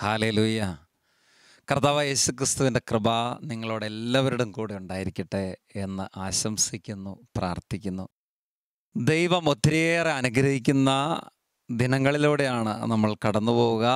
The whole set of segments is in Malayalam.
ഹല്ലേലൂയ. കർത്താവായ യേശുക്രിസ്തുവിൻ്റെ കൃപ നിങ്ങളോട് എല്ലാവരുടെയും കൂടെ ഉണ്ടായിരിക്കട്ടെ എന്ന് ആശംസിക്കുന്നു, പ്രാർത്ഥിക്കുന്നു. ദൈവം ഒത്തിരിയേറെ അനുഗ്രഹിക്കുന്ന ദിനങ്ങളിലൂടെയാണ് നമ്മൾ കടന്നു പോവുക.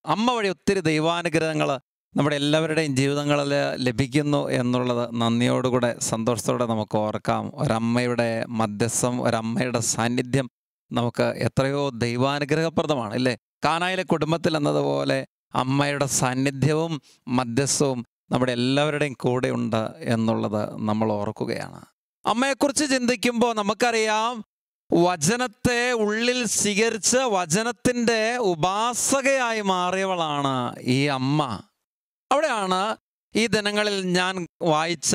അമ്മ വഴി ഒത്തിരി ദൈവാനുഗ്രഹങ്ങൾ നമ്മുടെ എല്ലാവരുടെയും ജീവിതങ്ങളിൽ ലഭിക്കുന്നു എന്നുള്ളത് നന്ദിയോടുകൂടെ സന്തോഷത്തോടെ നമുക്ക് ഓർക്കാം. ഒരമ്മയുടെ മധ്യസ്ഥം, ഒരമ്മയുടെ സാന്നിധ്യം നമുക്ക് എത്രയോ ദൈവാനുഗ്രഹപ്രദമാണ്, ഇല്ലേ? കാനായിലെ കുടുംബത്തിൽ എന്നതുപോലെ അമ്മയുടെ സാന്നിധ്യവും മധ്യസ്ഥവും നമ്മുടെ എല്ലാവരുടെയും കൂടെ ഉണ്ട് എന്നുള്ളത് നമ്മൾ ഓർക്കുകയാണ്. അമ്മയെക്കുറിച്ച് ചിന്തിക്കുമ്പോൾ നമുക്കറിയാം, വചനത്തെ ഉള്ളിൽ സ്വീകരിച്ച് വചനത്തിൻ്റെ ഉപാസകയായി മാറിയവളാണ് ഈ അമ്മ. അവിടെയാണ് ഈ ദിനങ്ങളിൽ ഞാൻ വായിച്ച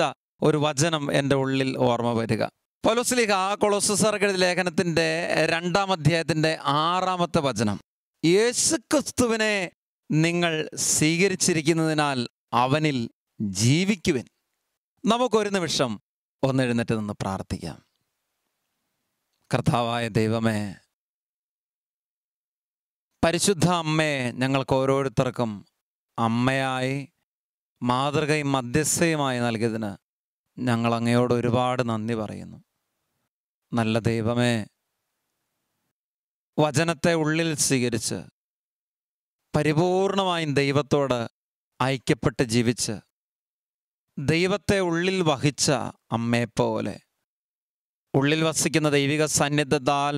ഒരു വചനം എൻ്റെ ഉള്ളിൽ ഓർമ്മ വരിക. പൗലോസ്ലീഹ കൊളോസ്യർക്കെഴുതിയ ലേഖനത്തിൻ്റെ 2-ാം അധ്യായത്തിൻ്റെ 6-ാമത്തെ വചനം. യേശുക്രിസ്തുവിനെ നിങ്ങൾ സ്വീകരിച്ചിരിക്കുന്നതിനാൽ അവനിൽ ജീവിക്കുവിൻ. നമുക്കൊരു നിമിഷം ഒന്നെഴുന്നേറ്റ് നിന്ന് പ്രാർത്ഥിക്കാം. കർത്താവായ ദൈവമേ, പരിശുദ്ധ അമ്മയെ ഞങ്ങൾക്ക് ഓരോരുത്തർക്കും അമ്മയായി മാതൃകയും മധ്യസ്ഥയുമായി നൽകിയതിന് ഞങ്ങൾ അങ്ങയോട് ഒരുപാട് നന്ദി പറയുന്നു. നല്ല ദൈവമേ, വചനത്തെ ഉള്ളിൽ സ്വീകരിച്ച് പരിപൂർണമായും ദൈവത്തോട് ഐക്യപ്പെട്ട് ജീവിച്ച് ദൈവത്തെ ഉള്ളിൽ വഹിച്ച അമ്മയെപ്പോലെ ഉള്ളിൽ വസിക്കുന്ന ദൈവിക സാന്നിധ്യത്താൽ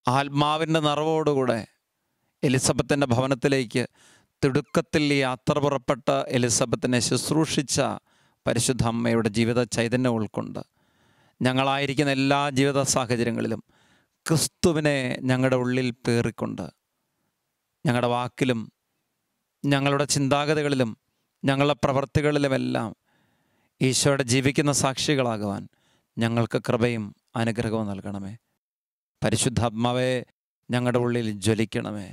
ആത്മാവിൻ്റെ നിറവോടുകൂടെ എലിസബത്തിൻ്റെ ഭവനത്തിലേക്ക് തിടുക്കത്തിൽ യാത്ര പുറപ്പെട്ട് എലിസബത്തിനെ ശുശ്രൂഷിച്ച പരിശുദ്ധ അമ്മയുടെ ജീവിത ചൈതന്യം ഉൾക്കൊണ്ട് ഞങ്ങളായിരിക്കുന്ന എല്ലാ ജീവിത സാഹചര്യങ്ങളിലും ക്രിസ്തുവിനെ ഞങ്ങളുടെ ഉള്ളിൽ പേറിക്കൊണ്ട് ഞങ്ങളുടെ വാക്കിലും ഞങ്ങളുടെ ചിന്താഗതികളിലും ഞങ്ങളുടെ പ്രവൃത്തികളിലുമെല്ലാം ഈശോയുടെ ജീവിക്കുന്ന സാക്ഷികളാകുവാൻ ഞങ്ങൾക്ക് കൃപയും അനുഗ്രഹവും നൽകണമേ. പരിശുദ്ധാത്മാവേ, ഞങ്ങളുടെ ഉള്ളിൽ ജ്വലിക്കണമേ.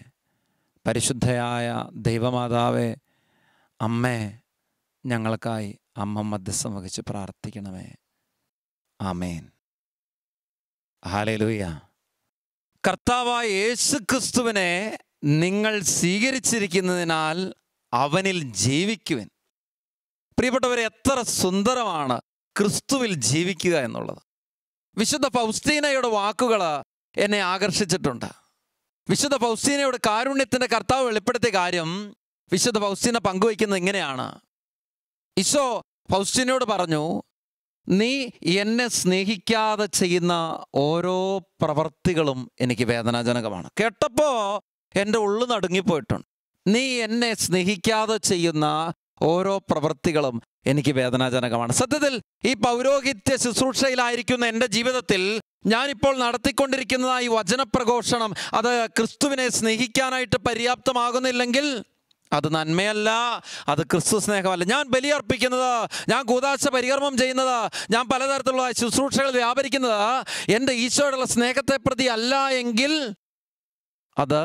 പരിശുദ്ധയായ ദൈവമാതാവേ, അമ്മേ, ഞങ്ങൾക്കായി അമ്മ മധ്യസ്ഥം വഹിച്ച് പ്രാർത്ഥിക്കണമേ. ആമേൻ. ഹല്ലേലൂയ. കർത്താവായ യേശുക്രിസ്തുവിനെ നിങ്ങൾ സ്വീകരിച്ചിരിക്കുന്നതിനാൽ അവനിൽ ജീവിക്കുവിൻ. പ്രിയപ്പെട്ടവരെ, എത്ര സുന്ദരമാണ് ക്രിസ്തുവിൽ ജീവിക്കുക എന്നുള്ളത്. വിശുദ്ധ ഫൗസ്റ്റീനയുടെ വാക്കുകൾ എന്നെ ആകർഷിച്ചിട്ടുണ്ട്. വിശുദ്ധ ഫൗസ്റ്റീനയുടെ കാരുണ്യത്തിൻ്റെ കർത്താവ് വെളിപ്പെടുത്തിയ കാര്യം വിശുദ്ധ ഫൗസ്റ്റീന പങ്കുവയ്ക്കുന്നത് ഇങ്ങനെയാണ്. ഈശോ ഫൗസ്റ്റീനയോട് പറഞ്ഞു, നീ എന്നെ സ്നേഹിക്കാതെ ചെയ്യുന്ന ഓരോ പ്രവർത്തികളും എനിക്ക് വേദനാജനകമാണ്. കേട്ടപ്പോൾ എൻ്റെ ഉള്ളു നടുങ്ങിപ്പോയിട്ടുണ്ട്. നീ എന്നെ സ്നേഹിക്കാതെ ചെയ്യുന്ന ഓരോ പ്രവൃത്തികളും എനിക്ക് വേദനാജനകമാണ്. സത്യത്തിൽ ഈ പൗരോഹിത്യ ശുശ്രൂഷയിലായിരിക്കുന്ന എൻ്റെ ജീവിതത്തിൽ ഞാനിപ്പോൾ നടത്തിക്കൊണ്ടിരിക്കുന്ന ഈ വചനപ്രഘോഷണം അത് ക്രിസ്തുവിനെ സ്നേഹിക്കാനായിട്ട് പര്യാപ്തമാകുന്നില്ലെങ്കിൽ അത് നന്മയല്ല, അത് ക്രിസ്തു സ്നേഹമല്ല. ഞാൻ ബലിയർപ്പിക്കുന്നത്, ഞാൻ കൂദാശ പരികർമ്മം ചെയ്യുന്നത്, ഞാൻ പലതരത്തിലുള്ള ശുശ്രൂഷകൾ വ്യാപരിക്കുന്നത് എൻ്റെ ഈശോയോടുള്ള സ്നേഹത്തെ പ്രതി അല്ല എങ്കിൽ അത്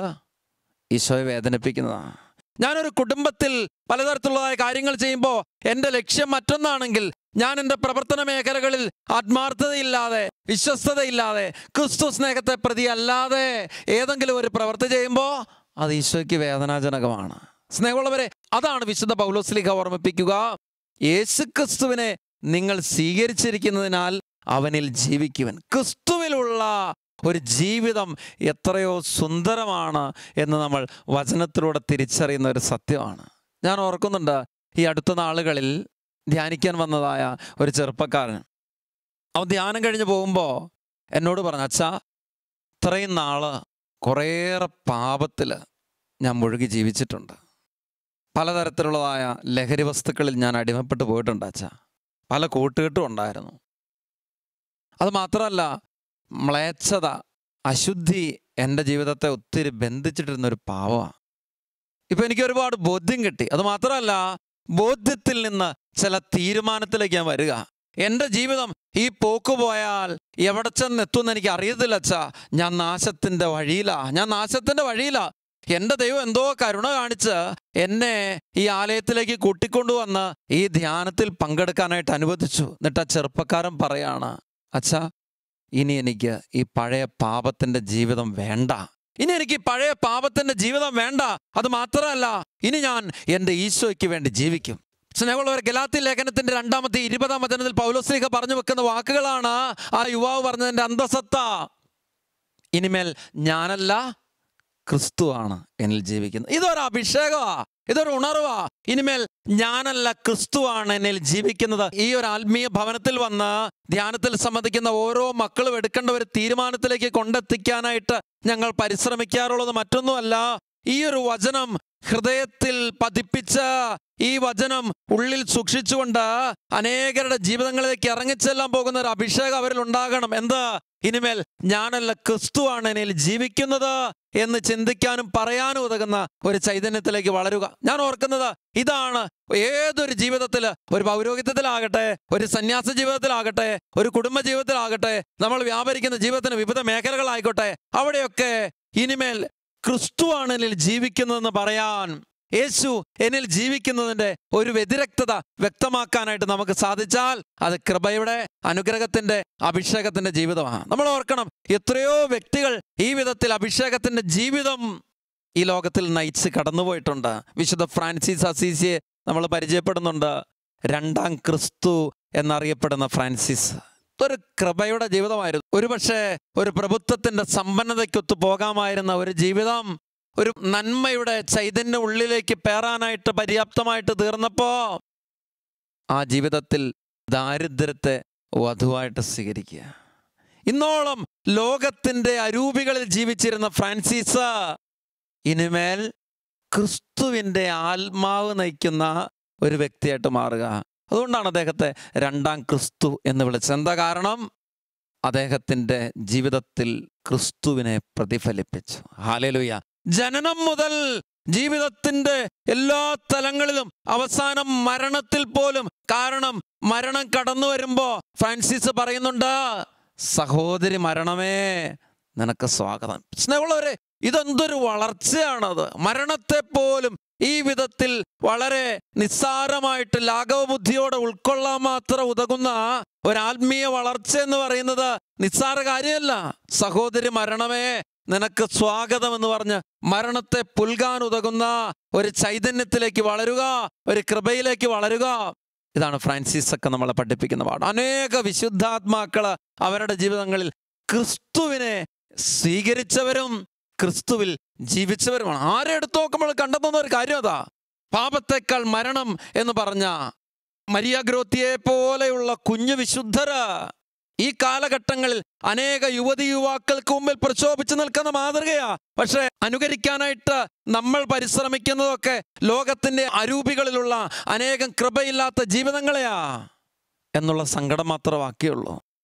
ഈശോയെ വേദനിപ്പിക്കുന്നതാണ്. ഞാനൊരു കുടുംബത്തിൽ പലതരത്തിലുള്ളതായ കാര്യങ്ങൾ ചെയ്യുമ്പോൾ എൻ്റെ ലക്ഷ്യം മറ്റൊന്നാണെങ്കിൽ ഞാൻ എൻ്റെ പ്രവർത്തന മേഖലകളിൽ ആത്മാർത്ഥതയില്ലാതെ, വിശ്വസ്തതയില്ലാതെ, ക്രിസ്തു സ്നേഹത്തെ പ്രതി അല്ലാതെ ഏതെങ്കിലും ഒരു പ്രവൃത്തി ചെയ്യുമ്പോൾ അത് ഈശോയ്ക്ക് വേദനാജനകമാണ്. സ്നേഹമുള്ളവരെ, അതാണ് വിശുദ്ധ പൗലോസ്ലീഹ ഓർമ്മിപ്പിക്കുക. യേശുക്രിസ്തുവിനെ നിങ്ങൾ സ്വീകരിച്ചിരിക്കുന്നതിനാൽ അവനിൽ ജീവിക്കുവൻ. ക്രിസ്തുവിലുള്ള ഒരു ജീവിതം എത്രയോ സുന്ദരമാണ് എന്ന് നമ്മൾ വചനത്തിലൂടെ തിരിച്ചറിയുന്ന ഒരു സത്യമാണ്. ഞാൻ ഓർക്കുന്നുണ്ട്, ഈ അടുത്ത നാളുകളിൽ ധ്യാനിക്കാൻ വന്നതായ ഒരു ചെറുപ്പക്കാരൻ, അവൻ ധ്യാനം കഴിഞ്ഞ് പോകുമ്പോൾ എന്നോട് പറഞ്ഞു, അച്ഛാ, ഇത്രയും നാള് കുറേയേറെ പാപത്തിൽ ഞാൻ മുഴുകി ജീവിച്ചിട്ടുണ്ട്. പലതരത്തിലുള്ളതായ ലഹരി വസ്തുക്കളിൽ ഞാൻ അടിമപ്പെട്ടു പോയിട്ടുണ്ട് അച്ഛാ. പല കൂട്ടുകെട്ടും ഉണ്ടായിരുന്നു. അത് മാത്രമല്ല, മ്ലേച്ഛത, അശുദ്ധി എൻ്റെ ജീവിതത്തെ ഒത്തിരി ബന്ധിച്ചിട്ടിരുന്നൊരു പാവമാണ്. ഇപ്പം എനിക്ക് ഒരുപാട് ബോധ്യം കിട്ടി. അത് മാത്രമല്ല, ബോധ്യത്തിൽ നിന്ന് ചില തീരുമാനത്തിലേക്ക് ഞാൻ വരിക. എൻ്റെ ജീവിതം ഈ പോക്ക് പോയാൽ എവിടെ ചെന്നെത്തുമെന്ന് എനിക്ക് അറിയത്തില്ല അച്ഛാ. ഞാൻ നാശത്തിൻ്റെ വഴിയിലാ. എൻ്റെ ദൈവം എന്തോ കരുണ കാണിച്ച് എന്നെ ഈ ആലയത്തിലേക്ക് കൂട്ടിക്കൊണ്ടുവന്ന് ഈ ധ്യാനത്തിൽ പങ്കെടുക്കാനായിട്ട് അനുവദിച്ചു. എന്നിട്ട് ആ ചെറുപ്പക്കാരൻ പറയാണ്, അച്ഛാ, ഇനി എനിക്ക് ഈ പഴയ പാപത്തിൻ്റെ ജീവിതം വേണ്ട. ഇനി എനിക്ക് പഴയ പാപത്തിൻ്റെ ജീവിതം വേണ്ട. അത് മാത്രമല്ല, ഇനി ഞാൻ എൻ്റെ ഈശോയ്ക്ക് വേണ്ടി ജീവിക്കും. സ്നേഹമുള്ളവർ, ഗലാത്യ ലേഖനത്തിൻ്റെ 2-ാമത്തെ 20-ാം വചനത്തിൽ പൗലോസ്ലീഹ പറഞ്ഞു വെക്കുന്ന വാക്കുകളാണ് ആ യുവാവ് പറഞ്ഞതിൻ്റെ അന്തസത്ത. ഇനിമേൽ ഞാനല്ല, ക്രിസ്തുവാണ് എന്നിൽ ജീവിക്കുന്നത്. ഇതൊരു അഭിഷേകമാ, ഇതൊരു ഉണർവാ. ഇനിമേൽ ഞാനല്ല, ക്രിസ്തുവാണ് എന്നിൽ ജീവിക്കുന്നത്. ഈ ഒരു ആത്മീയ ഭവനത്തിൽ വന്ന് ധ്യാനത്തിൽ സംബന്ധിക്കുന്ന ഓരോ മക്കളും എടുക്കേണ്ട ഒരു തീരുമാനത്തിലേക്ക് കൊണ്ടെത്തിക്കാനായിട്ട് ഞങ്ങൾ പരിശ്രമിക്കാറുള്ളത് മറ്റൊന്നുമല്ല, ഈ ഒരു വചനം ഹൃദയത്തിൽ പതിപ്പിച്ച്, ഈ വചനം ഉള്ളിൽ സൂക്ഷിച്ചുകൊണ്ട് അനേകരുടെ ജീവിതങ്ങളിലേക്ക് ഇറങ്ങിച്ചെല്ലാൻ പോകുന്ന ഒരു അഭിഷേകം അവരിൽ ഉണ്ടാകണം. എന്ത്? ഇനിമേൽ ഞാനല്ല, ക്രിസ്തുവാണ് എന്നിൽ ജീവിക്കുന്നത് എന്ന് ചിന്തിക്കാനും പറയാനും ഉതകുന്ന ഒരു ചൈതന്യത്തിലേക്ക് വളരുക. ഞാൻ ഓർക്കുന്നത് ഇതാണ്. ഏതൊരു ജീവിതത്തിൽ, ഒരു പൗരോഹിത്യത്തിലാകട്ടെ, ഒരു സന്യാസ ജീവിതത്തിലാകട്ടെ, ഒരു കുടുംബ ജീവിതത്തിലാകട്ടെ, നമ്മൾ വ്യാപരിക്കുന്ന ജീവിതത്തിന് വിവിധ മേഖലകളായിക്കോട്ടെ, അവിടെയൊക്കെ ഇനിമേൽ ക്രിസ്തുവാണ് എന്നിൽ ജീവിക്കുന്നതെന്ന് പറയാൻ, യേശു എന്നിൽ ജീവിക്കുന്നതിൻ്റെ ഒരു വ്യതിരക്തത വ്യക്തമാക്കാനായിട്ട് നമുക്ക് സാധിച്ചാൽ അത് കൃപയുടെ, അനുഗ്രഹത്തിൻ്റെ, അഭിഷേകത്തിൻ്റെ ജീവിതമാണ്. നമ്മൾ ഓർക്കണം, എത്രയോ വ്യക്തികൾ ഈ വിധത്തിൽ അഭിഷേകത്തിൻ്റെ ജീവിതം ഈ ലോകത്തിൽ നയിച്ച് കടന്നുപോയിട്ടുണ്ട്. വിശുദ്ധ ഫ്രാൻസിസ് അസീസിയെ നമ്മൾ പരിചയപ്പെടുന്നുണ്ട്. 2-ാം ക്രിസ്തു എന്നറിയപ്പെടുന്ന ഫ്രാൻസിസ് ഒരു കൃപയുടെ ജീവിതമായിരുന്നു. ഒരുപക്ഷെ ഒരു പ്രഭുത്വത്തിൻ്റെ സമ്പന്നതയ്ക്കൊത്തു പോകാമായിരുന്ന ഒരു ജീവിതം ഒരു നന്മയുടെ ചൈതന്യം ഉള്ളിലേക്ക് പേറാനായിട്ട് പര്യാപ്തമായിട്ട് തീർന്നപ്പോൾ ആ ജീവിതത്തിൽ ദാരിദ്ര്യത്തെ വധുവായിട്ട് സ്വീകരിക്കുക. ഇന്നോളം ലോകത്തിൻ്റെ അരൂപികളിൽ ജീവിച്ചിരുന്ന ഫ്രാൻസിസ് ഇനിമേൽ ക്രിസ്തുവിൻ്റെ ആത്മാവ് നയിക്കുന്ന ഒരു വ്യക്തിയായിട്ട് മാറുക. അതുകൊണ്ടാണ് അദ്ദേഹത്തെ 2-ാം ക്രിസ്തു എന്ന് വിളിച്ചത്. എന്താ കാരണം? അദ്ദേഹത്തിൻ്റെ ജീവിതത്തിൽ ക്രിസ്തുവിനെ പ്രതിഫലിപ്പിച്ചു. ഹല്ലേലൂയ. ജനനം മുതൽ ജീവിതത്തിൻ്റെ എല്ലാ തലങ്ങളിലും, അവസാനം മരണത്തിൽ പോലും. കാരണം മരണം കടന്നു വരുമ്പോൾ ഫ്രാൻസിസ് പറയുന്നുണ്ട്, സഹോദരി മരണമേ നിനക്ക് സ്വാഗതം. സ്നേഹമുള്ളവരെ, ഇതെന്തൊരു വളർച്ചയാണത്! മരണത്തെ പോലും ഈ വിധത്തിൽ വളരെ നിസ്സാരമായിട്ട് ലാഘവബുദ്ധിയോടെ ഉൾക്കൊള്ളാൻ മാത്രം ഉതകുന്ന ഒരാത്മീയ വളർച്ച എന്ന് പറയുന്നത് നിസ്സാര കാര്യമല്ല. സഹോദരി മരണമേ നിനക്ക് സ്വാഗതം എന്ന് പറഞ്ഞ് മരണത്തെ പുൽകാൻ ഉതകുന്ന ഒരു ചൈതന്യത്തിലേക്ക് വളരുക, ഒരു കൃപയിലേക്ക് വളരുക. ഇതാണ് ഫ്രാൻസിസ് ഒക്കെ നമ്മളെ പഠിപ്പിക്കുന്ന പാഠം. അനേക വിശുദ്ധാത്മാക്കള് അവരുടെ ജീവിതങ്ങളിൽ ക്രിസ്തുവിനെ സ്വീകരിച്ചവരും ക്രിസ്തുവിൽ ജീവിച്ചവരുമാണ്. ആരെ എടുത്തു നോക്കുമ്പോൾ കണ്ടെത്തുന്ന ഒരു കാര്യം അതാ. പാപത്തേക്കാൾ മരണം എന്ന് പറഞ്ഞ മരിയ ഗ്രോത്തിയെ പോലെയുള്ള കുഞ്ഞു വിശുദ്ധര് ഈ കാലഘട്ടങ്ങളിൽ അനേക യുവതി യുവാക്കൾക്ക് മുമ്പിൽ പ്രക്ഷോഭിച്ചു നിൽക്കുന്ന മാതൃകയാ. പക്ഷെ അനുകരിക്കാനായിട്ട് നമ്മൾ പരിശ്രമിക്കുന്നതൊക്കെ ലോകത്തിന്റെ അരൂപികളിലുള്ള അനേകം കൃപയില്ലാത്ത ജീവിതങ്ങളെയാ എന്നുള്ള സങ്കടം മാത്രമേ ബാക്കിയുള്ളൂ.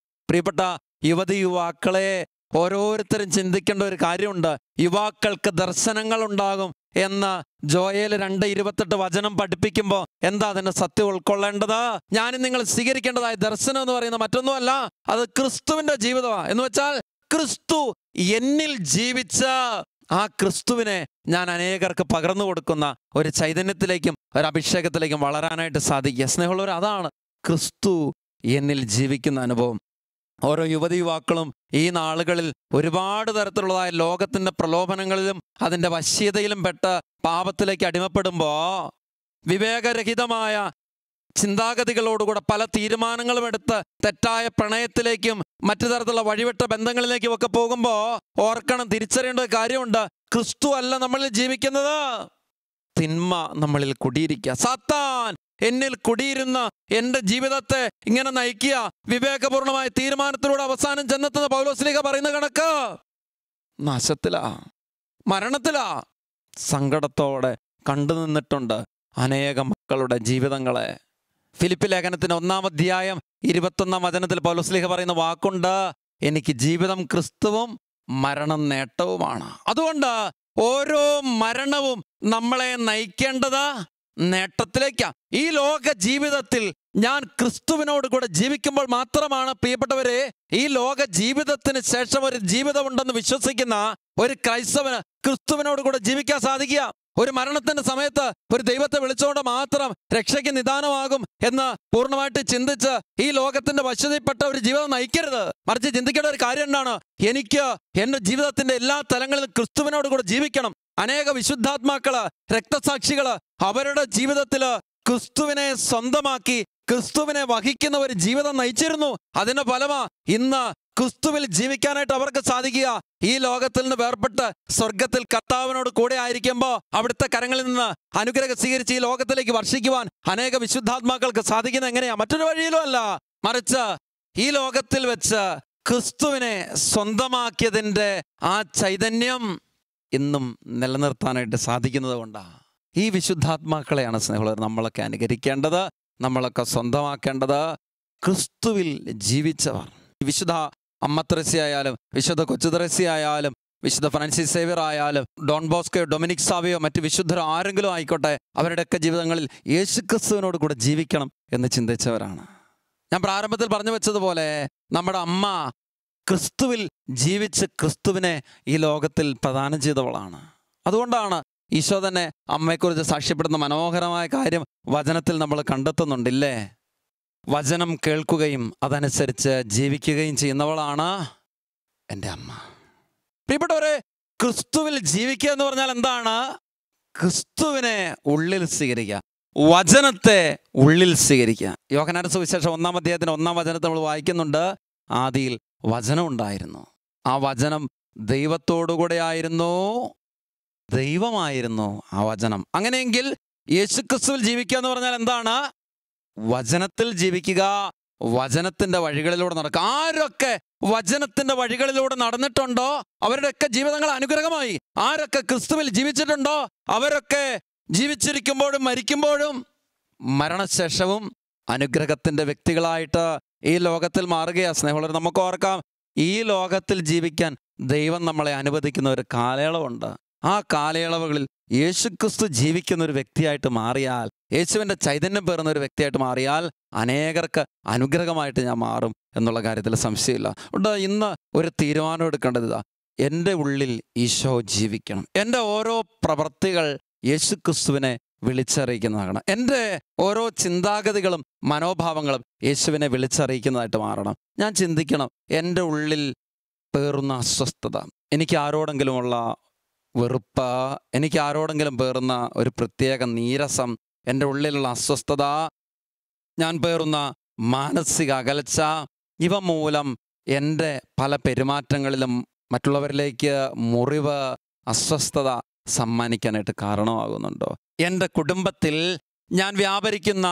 പ്രിയപ്പെട്ട യുവതി യുവാക്കളെ, ഓരോരുത്തരും ചിന്തിക്കേണ്ട ഒരു കാര്യമുണ്ട്. യുവാക്കൾക്ക് ദർശനങ്ങൾ ഉണ്ടാകും എന്ന് ജോയേൽ 2:28 വചനം പഠിപ്പിക്കുമ്പോൾ എന്താ അതിന്റെ സത്യം ഉൾക്കൊള്ളേണ്ടത്? ഞാനും നിങ്ങൾ സ്വീകരിക്കേണ്ടതായ ദർശനം എന്ന് പറയുന്നത് മറ്റൊന്നുമല്ല, അത് ക്രിസ്തുവിന്റെ ജീവിതമാണ്. എന്ന് വെച്ചാൽ ക്രിസ്തു എന്നിൽ ജീവിച്ച ആ ക്രിസ്തുവിനെ ഞാൻ അനേകർക്ക് പകർന്നു കൊടുക്കുന്ന ഒരു ചൈതന്യത്തിലേക്കും ഒരു അഭിഷേകത്തിലേക്കും വളരാനായിട്ട് സാധിക്കുക. സ്നേഹമുള്ളവർ, അതാണ് ക്രിസ്തു എന്നിൽ ജീവിക്കുന്ന അനുഭവം. ഓരോ യുവതി യുവാക്കളും ഈ നാളുകളിൽ ഒരുപാട് തരത്തിലുള്ളതായ ലോകത്തിൻ്റെ പ്രലോഭനങ്ങളിലും അതിൻ്റെ വശ്യതയിലും പെട്ട് പാപത്തിലേക്ക് അടിമപ്പെടുമ്പോൾ വിവേകരഹിതമായ ചിന്താഗതികളോടുകൂടെ പല തീരുമാനങ്ങളും എടുത്ത് തെറ്റായ പ്രണയത്തിലേക്കും മറ്റു തരത്തിലുള്ള വഴിവിട്ട ബന്ധങ്ങളിലേക്കും ഒക്കെ പോകുമ്പോൾ ഓർക്കണം, തിരിച്ചറിയേണ്ട ഒരു കാര്യമുണ്ട്. ക്രിസ്തു അല്ല നമ്മളിൽ ജീവിക്കുന്നത്, തിന്മ നമ്മളിൽ കുടിയിരിക്കുക. സാത്താൻ എന്നിൽ കുടിയിരുന്ന എൻ്റെ ജീവിതത്തെ ഇങ്ങനെ നയിക്കുക. വിവേകപൂർണമായ തീരുമാനത്തിലൂടെ അവസാനം ചെന്നെത്തുന്ന പൗലോസ്ലീഹ പറയുന്ന കണക്ക് നാശത്തിലാ, മരണത്തിലാ. സങ്കടത്തോടെ കണ്ടു നിന്നിട്ടുണ്ട് അനേകം മക്കളുടെ ജീവിതങ്ങളെ. ഫിലിപ്പി ലേഖനത്തിന് 1-ാം അധ്യായം 21-ാം വചനത്തിൽ പൗലോസ്ലീഹ പറയുന്ന വാക്കുണ്ട്, എനിക്ക് ജീവിതം ക്രിസ്തുവും മരണം നേട്ടവുമാണ്. അതുകൊണ്ട് ഓരോ മരണവും നമ്മളെ നയിക്കേണ്ടത് നേട്ടത്തിലേക്കാ. ഈ ലോക ജീവിതത്തിൽ ഞാൻ ക്രിസ്തുവിനോട് കൂടെ ജീവിക്കുമ്പോൾ മാത്രമാണ് പ്രിയപ്പെട്ടവരെ ഈ ലോക ജീവിതത്തിന് ശേഷം ഒരു ജീവിതമുണ്ടെന്ന് വിശ്വസിക്കുന്ന ഒരു ക്രൈസ്തവന് ക്രിസ്തുവിനോട് കൂടെ ജീവിക്കാൻ സാധിക്കുക. ഒരു മരണത്തിന്റെ സമയത്ത് ഒരു ദൈവത്തെ വിളിച്ചുകൊണ്ട് മാത്രം രക്ഷയ്ക്ക് നിദാനമാകും എന്ന് പൂർണ്ണമായിട്ട് ചിന്തിച്ച് ഈ ലോകത്തിന്റെ വശ്യതയിൽപ്പെട്ട ഒരു ജീവിതം നയിക്കരുത്. മറിച്ച് ചിന്തിക്കേണ്ട ഒരു കാര്യം എന്താണ്? എനിക്ക് എൻ്റെ ജീവിതത്തിന്റെ എല്ലാ തലങ്ങളിലും ക്രിസ്തുവിനോട് കൂടെ ജീവിക്കണം. അനേക വിശുദ്ധാത്മാക്കള്, രക്തസാക്ഷികള് അവരുടെ ജീവിതത്തില് ക്രിസ്തുവിനെ സ്വന്തമാക്കി ക്രിസ്തുവിനെ വഹിക്കുന്ന ഒരു ജീവിതം നയിച്ചിരുന്നു. അതിന്റെ ഫലമാ ഇന്ന് ക്രിസ്തുവിൽ ജീവിക്കാനായിട്ട് അവർക്ക് സാധിക്കുക. ഈ ലോകത്തിൽ നിന്ന് വേർപെട്ട് സ്വർഗത്തിൽ കർത്താവിനോട് കൂടെ ആയിരിക്കുമ്പോൾ അവിടുത്തെ കരങ്ങളിൽ നിന്ന് അനുഗ്രഹം സ്വീകരിച്ച് ഈ ലോകത്തിലേക്ക് വർഷിക്കുവാൻ അനേക വിശുദ്ധാത്മാക്കൾക്ക് സാധിക്കുന്നത് എങ്ങനെയാ? മറ്റൊരു വഴിയിലും അല്ല, മറിച്ച് ഈ ലോകത്തിൽ വെച്ച് ക്രിസ്തുവിനെ സ്വന്തമാക്കിയതിൻ്റെ ആ ചൈതന്യം ഇന്നും നിലനിർത്താനായിട്ട് സാധിക്കുന്നത് കൊണ്ടാണ്. ഈ വിശുദ്ധാത്മാക്കളെയാണ് സ്നേഹിതർ നമ്മളൊക്കെ അനുകരിക്കേണ്ടത്, നമ്മളൊക്കെ സ്വന്തമാക്കേണ്ടത്. ക്രിസ്തുവിൽ ജീവിച്ചവർ, വിശുദ്ധ അമ്മ ത്രേസ്യ ആയാലും വിശുദ്ധ കൊച്ചു ത്രേസ്യ ആയാലും വിശുദ്ധ ഫ്രാൻസിസ് സേവ്യർ ആയാലും ഡോൺ ബോസ്കോയോ ഡൊമിനിക് സാവിയോ മറ്റ് വിശുദ്ധരോ ആരെങ്കിലും ആയിക്കോട്ടെ, അവരുടെയൊക്കെ ജീവിതങ്ങളിൽ യേശുക്രിസ്തുവിനോട് കൂടെ ജീവിക്കണം എന്ന് ചിന്തിച്ചവരാണ്. ഞാൻ പ്രാരംഭത്തിൽ പറഞ്ഞു വെച്ചതുപോലെ നമ്മുടെ അമ്മ ക്രിസ്തുവിൽ ജീവിച്ച് ക്രിസ്തുവിനെ ഈ ലോകത്തിൽ പ്രദാനം ചെയ്തവളാണ്. അതുകൊണ്ടാണ് ഈശോ തന്നെ അമ്മയെക്കുറിച്ച് സാക്ഷ്യപ്പെടുന്ന മനോഹരമായ കാര്യം വചനത്തിൽ നമ്മൾ കണ്ടെത്തുന്നുണ്ടില്ലേ? വചനം കേൾക്കുകയും അതനുസരിച്ച് ജീവിക്കുകയും ചെയ്യുന്നവളാണ് എൻ്റെ അമ്മ. പ്രിയപ്പെട്ടവരെ, ക്രിസ്തുവിൽ ജീവിക്കുക എന്ന് പറഞ്ഞാൽ എന്താണ്? ക്രിസ്തുവിനെ ഉള്ളിൽ സ്വീകരിക്കുക, വചനത്തെ ഉള്ളിൽ സ്വീകരിക്കുക. യോഹന്നാന്റെ സുവിശേഷം 1-ാം അധ്യായത്തിന് 1-ാം വചനത്തിൽ നമ്മൾ വായിക്കുന്നുണ്ട്, ആദിയിൽ വചനം ഉണ്ടായിരുന്നു, ആ വചനം ദൈവത്തോടുകൂടെ ആയിരുന്നു, ദൈവമായിരുന്നു ആ വചനം. അങ്ങനെയെങ്കിൽ യേശുക്രിസ്തുവിൽ ജീവിക്കുക എന്ന് പറഞ്ഞാൽ എന്താണ്? വചനത്തിൽ ജീവിക്കുക, വചനത്തിന്റെ വഴികളിലൂടെ നടക്കുക. ആരൊക്കെ വചനത്തിന്റെ വഴികളിലൂടെ നടന്നിട്ടുണ്ടോ അവരുടെയൊക്കെ ജീവിതങ്ങൾ അനുഗ്രഹമായി. ആരൊക്കെ ക്രിസ്തുവിൽ ജീവിച്ചിട്ടുണ്ടോ അവരൊക്കെ ജീവിച്ചിരിക്കുമ്പോഴും മരിക്കുമ്പോഴും മരണശേഷവും അനുഗ്രഹത്തിന്റെ വ്യക്തികളായിട്ട് ഈ ലോകത്തിൽ മാറുകയാണ്. സ്നേഹമുള്ളവർ, നമുക്ക് ഓർക്കാം, ഈ ലോകത്തിൽ ജീവിക്കാൻ ദൈവം നമ്മളെ അനുവദിക്കുന്ന ഒരു കാലയളവുണ്ട്. ആ കാലയളവുകളിൽ യേശുക്രിസ്തു ജീവിക്കുന്ന ഒരു വ്യക്തിയായിട്ട് മാറിയാൽ, യേശുവിൻ്റെ ചൈതന്യം പേറുന്ന ഒരു വ്യക്തിയായിട്ട് മാറിയാൽ അനേകർക്ക് അനുഗ്രഹമായിട്ട് ഞാൻ മാറും എന്നുള്ള കാര്യത്തിൽ സംശയമില്ല. ഉണ്ട് ഇന്ന് ഒരു തീരുമാനം എടുക്കേണ്ടത് ഇതാ: എൻ്റെ ഉള്ളിൽ ഈശോ ജീവിക്കണം. എൻ്റെ ഓരോ പ്രവൃത്തികൾ യേശുക്രിസ്തുവിനെ വിളിച്ചറിയിക്കുന്നതാകണം. എൻ്റെ ഓരോ ചിന്താഗതികളും മനോഭാവങ്ങളും യേശുവിനെ വിളിച്ചറിയിക്കുന്നതായിട്ട് മാറണം. ഞാൻ ചിന്തിക്കണം, എൻ്റെ ഉള്ളിൽ പേറുന്ന അസ്വസ്ഥത, എനിക്ക് ആരോടെങ്കിലുമുള്ള വെറുപ്പ്, എനിക്ക് ആരോടെങ്കിലും പേറുന്ന ഒരു പ്രത്യേക നീരസം, എൻ്റെ ഉള്ളിലുള്ള അസ്വസ്ഥത, ഞാൻ പേറുന്ന മാനസിക അകൽച്ച, ഇവ മൂലം എൻ്റെ പല പെരുമാറ്റങ്ങളിലും മറ്റുള്ളവരിലേക്ക് മുറിവ്, അസ്വസ്ഥത സമ്മാനിക്കാനായിട്ട് കാരണമാകുന്നുണ്ടോ? എൻ്റെ കുടുംബത്തിൽ ഞാൻ വ്യാപരിക്കുന്ന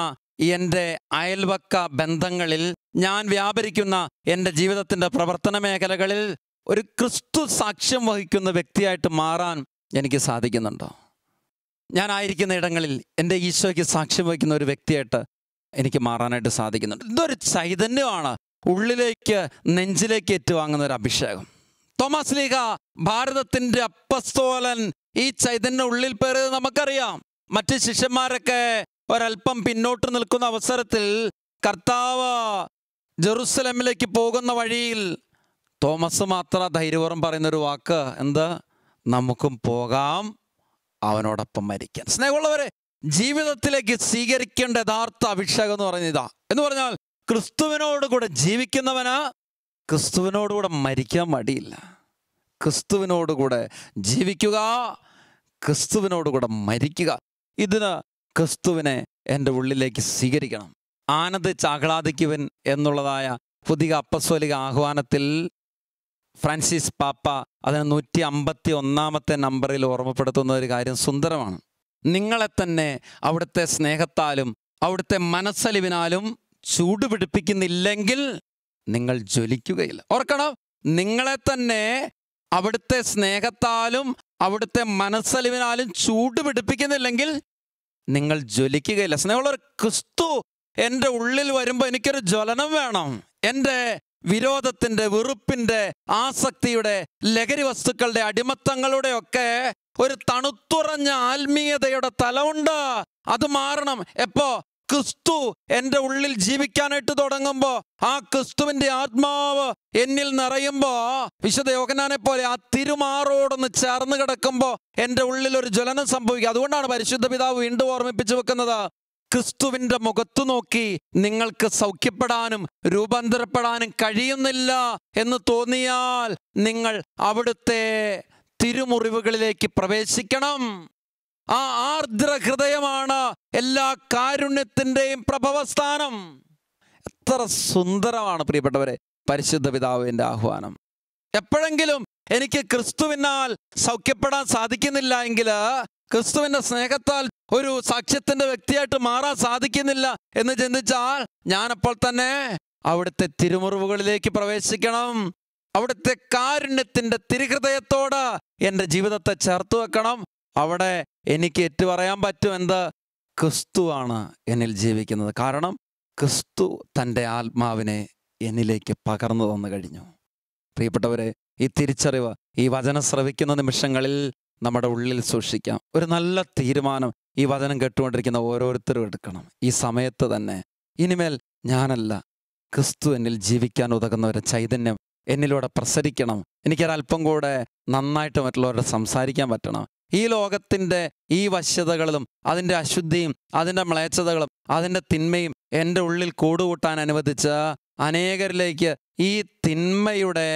എൻ്റെ അയൽവക്ക ബന്ധങ്ങളിൽ, ഞാൻ വ്യാപരിക്കുന്ന എൻ്റെ ജീവിതത്തിൻ്റെ പ്രവർത്തന മേഖലകളിൽ ഒരു ക്രിസ്തു സാക്ഷ്യം വഹിക്കുന്ന വ്യക്തിയായിട്ട് മാറാൻ എനിക്ക് സാധിക്കുന്നുണ്ടോ? ഞാനായിരിക്കുന്ന ഇടങ്ങളിൽ എൻ്റെ ഈശോയ്ക്ക് സാക്ഷ്യം വഹിക്കുന്ന ഒരു വ്യക്തിയായിട്ട് എനിക്ക് മാറാനായിട്ട് സാധിക്കുന്നുണ്ട്. ഇതൊരു ചൈതന്യമാണ്, ഉള്ളിലേക്ക് നെഞ്ചിലേക്ക് ഏറ്റുവാങ്ങുന്ന ഒരു അഭിഷേകം. തോമസ് ലീഗ ഭാരതത്തിൻ്റെ അപ്പസ്തോലൻ, ഈ ചൈതന്യം ഉള്ളിൽ പേറിയത് നമുക്കറിയാം. മറ്റ് ശിഷ്യന്മാരൊക്കെ ഒരല്പം പിന്നോട്ട് നിൽക്കുന്ന അവസരത്തിൽ കർത്താവ് ജെറുസലേമിലേക്ക് പോകുന്ന വഴിയിൽ തോമസ് മാത്രം ധൈര്യപൂർവ്വം പറയുന്നൊരു വാക്ക് എന്ത്? നമുക്കും പോകാം, അവനോടൊപ്പം മരിക്കാൻ. സ്നേഹമുള്ളവരെ, ജീവിതത്തിലേക്ക് സ്വീകരിക്കേണ്ട യഥാർത്ഥ അഭിഷേകം എന്ന് പറയുന്നത് ഇതാ. എന്ന് പറഞ്ഞാൽ ക്രിസ്തുവിനോടുകൂടെ ജീവിക്കുന്നവന് ക്രിസ്തുവിനോടുകൂടെ മരിക്കാൻ മടിയില്ല. ക്രിസ്തുവിനോടുകൂടെ ജീവിക്കുക, ക്രിസ്തുവിനോടുകൂടെ മരിക്കുക. ഇതിന് ക്രിസ്തുവിനെ എൻ്റെ ഉള്ളിലേക്ക് സ്വീകരിക്കണം. ആനന്ദിച്ച് ആഹ്ലാദിക്കുവൻ എന്നുള്ളതായ പുതിയ അപ്പസ്തോലിക ആഹ്വാനത്തിൽ ഫ്രാൻസിസ് പാപ്പ അതിന് 151-ാമത്തെ നമ്പറിൽ ഓർമ്മപ്പെടുത്തുന്ന ഒരു കാര്യം സുന്ദരമാണ്. നിങ്ങളെ തന്നെ അവിടുത്തെ സ്നേഹത്താലും അവിടുത്തെ മനസ്സലിവിനാലും ചൂടുപിടിപ്പിക്കുന്നില്ലെങ്കിൽ നിങ്ങൾ ജ്വലിക്കുകയില്ല. ഓർക്കണം, നിങ്ങളെ തന്നെ അവിടുത്തെ സ്നേഹത്താലും അവിടുത്തെ മനസ്സലിവിനാലും ചൂടുപിടിപ്പിക്കുന്നില്ലെങ്കിൽ നിങ്ങൾ ജ്വലിക്കുകയില്ല. സ്നേഹമുള്ളവർ, ക്രിസ്തു എൻ്റെ ഉള്ളിൽ വരുമ്പോൾ എനിക്കൊരു ജ്വലനം വേണം. എൻ്റെ വിരോധത്തിൻ്റെ, വെറുപ്പിൻ്റെ, ആസക്തിയുടെ, ലഹരി വസ്തുക്കളുടെ, അടിമത്തങ്ങളുടെ ഒക്കെ ഒരു തണുത്തുറഞ്ഞ ആത്മീയതയുടെ തലമുണ്ട്. അത് മാറണം. എപ്പോ? ക്രിസ്തു എൻ്റെ ഉള്ളിൽ ജീവിക്കാനായിട്ട് തുടങ്ങുമ്പോൾ, ആ ക്രിസ്തുവിൻ്റെ ആത്മാവ് എന്നിൽ നിറയുമ്പോൾ, വിശുദ്ധ യോഹന്നാനെ പോലെ ആ തിരുമാറോടൊന്ന് ചേർന്ന് കിടക്കുമ്പോൾ എൻ്റെ ഉള്ളിൽ ഒരു ജ്വലനം സംഭവിക്കും. അതുകൊണ്ടാണ് പരിശുദ്ധ പിതാവ് വീണ്ടും ഓർമ്മിപ്പിച്ചു വെക്കുന്നത്, ക്രിസ്തുവിൻ്റെ മുഖത്തു നോക്കി നിങ്ങൾക്ക് സൗഖ്യപ്പെടാനും രൂപാന്തരപ്പെടാനും കഴിയുന്നില്ല എന്ന് തോന്നിയാൽ നിങ്ങൾ അവിടുത്തെ തിരുമുറിവുകളിലേക്ക് പ്രവേശിക്കണം. ആ ആർദ്ര ഹൃദയമാണ് എല്ലാ കാരുണ്യത്തിൻ്റെയും പ്രഭവസ്ഥാനം. എത്ര സുന്ദരമാണ് പ്രിയപ്പെട്ടവരെ പരിശുദ്ധ പിതാവിൻ്റെ ആഹ്വാനം. എപ്പോഴെങ്കിലും എനിക്ക് ക്രിസ്തുവിനാൽ സൗഖ്യപ്പെടാൻ സാധിക്കുന്നില്ല എങ്കിൽ, ക്രിസ്തുവിൻ്റെ സ്നേഹത്താൽ ഒരു സാക്ഷ്യത്തിൻ്റെ വ്യക്തിയായിട്ട് മാറാൻ സാധിക്കുന്നില്ല എന്ന് ചിന്തിച്ചാൽ, ഞാനപ്പോൾ തന്നെ അവിടുത്തെ തിരുമുറിവുകളിലേക്ക് പ്രവേശിക്കണം. അവിടുത്തെ കാരുണ്യത്തിൻ്റെ തിരുഹൃദയത്തോട് എൻ്റെ ജീവിതത്തെ ചേർത്ത് വെക്കണം. അവിടെ എനിക്ക് ഏറ്റുപറയാൻ പറ്റും, എന്ത്? ക്രിസ്തുവാണ് എന്നിൽ ജീവിക്കുന്നത്. കാരണം ക്രിസ്തു തൻ്റെ ആത്മാവിനെ എന്നിലേക്ക് പകർന്നു തന്നു കഴിഞ്ഞു. പ്രിയപ്പെട്ടവരെ, ഈ തിരിച്ചറിവ് ഈ വചനം ശ്രവിക്കുന്ന നിമിഷങ്ങളിൽ നമ്മുടെ ഉള്ളിൽ സൂക്ഷിക്കാം. ഒരു നല്ല തീരുമാനം ഈ വചനം കേട്ടുകൊണ്ടിരിക്കുന്ന ഓരോരുത്തരും എടുക്കണം. ഈ സമയത്ത് തന്നെ, ഇനിമേൽ ഞാനല്ല, ക്രിസ്തു എന്നിൽ ജീവിക്കാൻ ഉതകുന്ന ഒരു ചൈതന്യം എന്നിലൂടെ പ്രസരിക്കണം. എനിക്കൊരല്പം കൂടെ നന്നായിട്ട് മറ്റുള്ളവരോട് സംസാരിക്കാൻ പറ്റണം. ഈ ലോകത്തിൻ്റെ ഈ വശ്യതകളിലും അതിൻ്റെ അശുദ്ധിയും അതിൻ്റെ മ്ലേച്ഛതകളും അതിൻ്റെ തിന്മയും എൻ്റെ ഉള്ളിൽ കൂടുകൂട്ടാൻ അനുവദിച്ച് അനേകരിലേക്ക് ഈ തിന്മയുടെ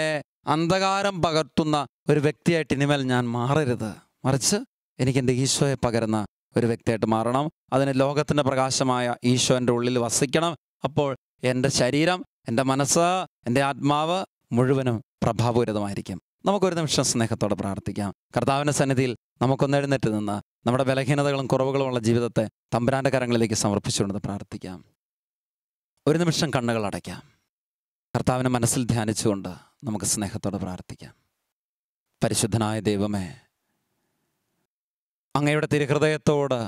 അന്ധകാരം പകർത്തുന്ന ഒരു വ്യക്തിയായിട്ട് ഇനിമേൽ ഞാൻ മാറരുത്. മറിച്ച് എനിക്ക് എൻ്റെ ഈശോയെ പകരുന്ന ഒരു വ്യക്തിയായിട്ട് മാറണം. അതിന് ലോകത്തിൻ്റെ പ്രകാശമായ ഈശോ എൻ്റെ ഉള്ളിൽ വസിക്കണം. അപ്പോൾ എൻ്റെ ശരീരം, എൻ്റെ മനസ്സ്, എൻ്റെ ആത്മാവ് മുഴുവനും പ്രഭാപൂരിതമായിരിക്കും. നമുക്കൊരു നിമിഷം സ്നേഹത്തോടെ പ്രാർത്ഥിക്കാം. കർത്താവിൻ്റെ സന്നിധിയിൽ നമുക്കൊന്ന് എഴുന്നേറ്റ് നിന്ന് നമ്മുടെ ബലഹീനതകളും കുറവുകളുമുള്ള ജീവിതത്തെ തമ്പുരാൻ്റെ കരങ്ങളിലേക്ക് സമർപ്പിച്ചുകൊണ്ട് പ്രാർത്ഥിക്കാം. ഒരു നിമിഷം കണ്ണുകൾ അടയ്ക്കാം. കർത്താവിനെ മനസ്സിൽ ധ്യാനിച്ചുകൊണ്ട് നമുക്ക് സ്നേഹത്തോടെ പ്രാർത്ഥിക്കാം. പരിശുദ്ധനായ ദൈവമേ, അങ്ങയുടെ തിരുഹൃദയത്തോട്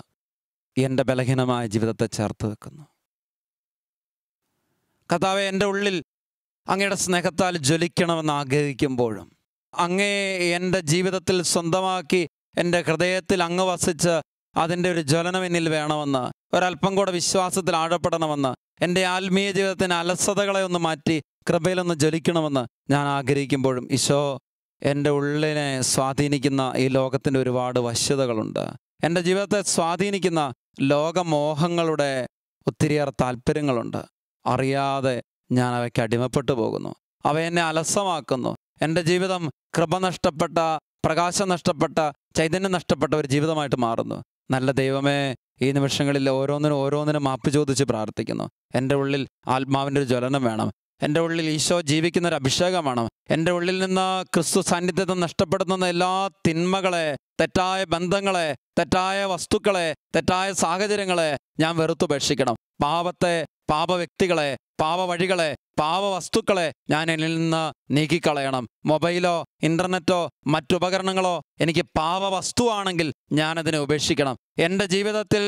എൻ്റെ ബലഹീനമായ ജീവിതത്തെ ചേർത്ത് വെക്കുന്നു. കർത്താവേ, എൻ്റെ ഉള്ളിൽ അങ്ങയുടെ സ്നേഹത്താൽ ജ്വലിക്കണമെന്ന് ആഗ്രഹിക്കുമ്പോഴും, അങ്ങേ എൻ്റെ ജീവിതത്തിൽ സ്വന്തമാക്കി എൻ്റെ ഹൃദയത്തിൽ അങ്ങ് വസിച്ച് അതിൻ്റെ ഒരു ജ്വലനം എന്നിൽ വേണമെന്ന്, ഒരല്പം കൂടെ വിശ്വാസത്തിൽ ആഴപ്പെടണമെന്ന്, എൻ്റെ ആത്മീയ ജീവിതത്തിന് അലസതകളെ ഒന്ന് മാറ്റി കൃപയിലൊന്ന് ജ്വലിക്കണമെന്ന് ഞാൻ ആഗ്രഹിക്കുമ്പോഴും, ഈശോ, എൻ്റെ ഉള്ളിനെ സ്വാധീനിക്കുന്ന ഈ ലോകത്തിൻ്റെ ഒരുപാട് വശ്യതകളുണ്ട്. എൻ്റെ ജീവിതത്തെ സ്വാധീനിക്കുന്ന ലോകമോഹങ്ങളുടെ ഒത്തിരിയേറെ താല്പര്യങ്ങളുണ്ട്. അറിയാതെ ഞാൻ അവയ്ക്ക് അടിമപ്പെട്ടു പോകുന്നു. അവ എന്നെ അലസമാക്കുന്നു. എൻ്റെ ജീവിതം കൃപ നഷ്ടപ്പെട്ട, പ്രകാശം നഷ്ടപ്പെട്ട, ചൈതന്യം നഷ്ടപ്പെട്ട ഒരു ജീവിതമായിട്ട് മാറുന്നു. നല്ല ദൈവമേ, ഈ നിമിഷങ്ങളിൽ ഓരോന്നിനും മാപ്പ് ചോദിച്ച് പ്രാർത്ഥിക്കുന്നു. എൻ്റെ ഉള്ളിൽ ആത്മാവിൻ്റെ ഒരു ജ്വലനം വേണം. എൻ്റെ ഉള്ളിൽ ഈശോ ജീവിക്കുന്ന ഒരു അഭിഷേകം വേണം. എൻ്റെ ഉള്ളിൽ നിന്ന് ക്രിസ്തു സാന്നിധ്യത്തെ നഷ്ടപ്പെടുത്തുന്ന എല്ലാ തിന്മകളെ, തെറ്റായ ബന്ധങ്ങളെ, തെറ്റായ വസ്തുക്കളെ, തെറ്റായ സാഹചര്യങ്ങളെ ഞാൻ വെറുത്തുപേക്ഷിക്കണം. പാപത്തെ, പാപവ്യക്തികളെ, പാപവഴികളെ, പാപവസ്തുക്കളെ ഞാൻ എന്നിൽ നിന്ന് നീക്കിക്കളയണം. മൊബൈലോ ഇൻ്റർനെറ്റോ മറ്റുപകരണങ്ങളോ എനിക്ക് പാപവസ്തുവാണെങ്കിൽ ഞാനതിനെ ഉപേക്ഷിക്കണം. എൻ്റെ ജീവിതത്തിൽ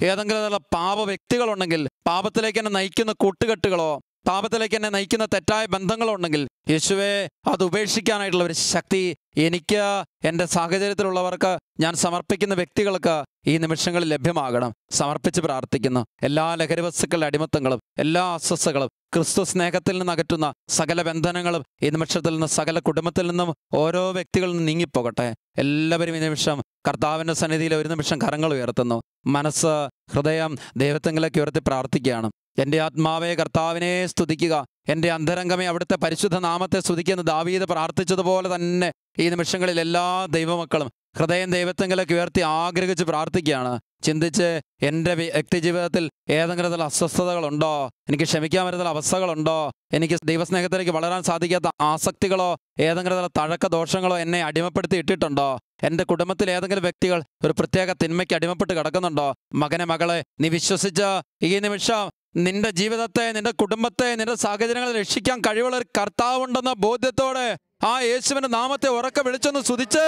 ഏതെങ്കിലും തരത്തിലുള്ള പാപവ്യക്തികളുണ്ടെങ്കിൽ, പാപത്തിലേക്ക് എന്നെ നയിക്കുന്ന കൂട്ടുകെട്ടുകളോ പാപത്തിലേക്ക് എന്നെ നയിക്കുന്ന തെറ്റായ ബന്ധങ്ങളുണ്ടെങ്കിൽ, യേശുവേ, അത് ഉപേക്ഷിക്കാനായിട്ടുള്ള ഒരു ശക്തി എനിക്ക്, എൻ്റെ സാഹചര്യത്തിലുള്ളവർക്ക്, ഞാൻ സമർപ്പിക്കുന്ന വ്യക്തികൾക്ക് ഈ നിമിഷങ്ങളിൽ ലഭ്യമാകണം. സമർപ്പിച്ച് പ്രാർത്ഥിക്കുന്നു. എല്ലാ ലഹരി വസ്തുക്കളുടെ അടിമത്തങ്ങളും, എല്ലാ അസ്വസ്ഥകളും, ക്രിസ്തു സ്നേഹത്തിൽ നിന്ന് അകറ്റുന്ന സകല ബന്ധനങ്ങളും ഈ നിമിഷത്തിൽ നിന്ന്, സകല കുടുംബത്തിൽ നിന്നും, ഓരോ വ്യക്തികളിൽ നിന്നും നീങ്ങിപ്പോകട്ടെ. എല്ലാവരും ഈ നിമിഷം കർത്താവിൻ്റെ സന്നിധിയിൽ ഒരു നിമിഷം കരങ്ങൾ ഉയർത്തുന്നു. മനസ്സ്, ഹൃദയം ദൈവത്വങ്ങളിലേക്ക് ഉയർത്തി പ്രാർത്ഥിക്കുകയാണ്. എൻ്റെ ആത്മാവെ കർത്താവിനെ സ്തുതിക്കുക, എൻ്റെ അന്തരംഗമേ അവിടുത്തെ പരിശുദ്ധ നാമത്തെ സ്തുതിക്കുന്ന ദാവീദ് പ്രാർത്ഥിച്ചതുപോലെ തന്നെ ഈ നിമിഷങ്ങളിൽ എല്ലാ ദൈവമക്കളും ഹൃദയം ദൈവത്വങ്ങളിലേക്ക് ഉയർത്തി ആഗ്രഹിച്ച് പ്രാർത്ഥിക്കുകയാണ്. ചിന്തിച്ച്, എൻ്റെ വ്യക്തി ജീവിതത്തിൽ ഏതെങ്കിലും തരത്തിലുള്ള അസ്വസ്ഥതകളുണ്ടോ? എനിക്ക് ക്ഷമിക്കാൻ പറ്റുന്ന അവസ്ഥകളുണ്ടോ? എനിക്ക് ദൈവസ്നേഹത്തിലേക്ക് വളരാൻ സാധിക്കാത്ത ആസക്തികളോ ഏതെങ്കിലും തരത്തിലുള്ള തഴക്ക ദോഷങ്ങളോ എന്നെ അടിമപ്പെടുത്തി ഇട്ടിട്ടുണ്ടോ? എൻ്റെ കുടുംബത്തിൽ ഏതെങ്കിലും വ്യക്തികൾ ഒരു പ്രത്യേക തിന്മയ്ക്ക് അടിമപ്പെട്ട് കിടക്കുന്നുണ്ടോ? മകനെ, മകളെ, നീ വിശ്വസിച്ച് ഈ നിമിഷം നിന്റെ ജീവിതത്തെ, നിന്റെ കുടുംബത്തെ, നിന്റെ സാഹചര്യങ്ങളെ രക്ഷിക്കാൻ കഴിവുള്ള ഒരു കർത്താവുണ്ടെന്ന ബോധ്യത്തോടെ ആ യേശുവിന്റെ നാമത്തെ ഉറക്കെ വിളിച്ചൊന്ന് സ്തുതിച്ചേ.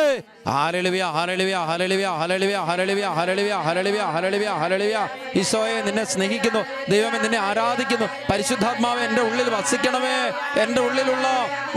Hallelujah, hallelujah, hallelujah, hallelujah, hallelujah, hallelujah, hallelujah, hallelujah, hallelujah. ഈശോയെ, നിന്നെ സ്നേഹിക്കുന്നു. ദൈവമേ, നിന്നെ ആരാധിക്കുന്നു. പരിശുദ്ധാത്മാവേ, എൻ്റെ ഉള്ളിൽ വസിക്കണമേ. എൻ്റെ ഉള്ളിലുള്ള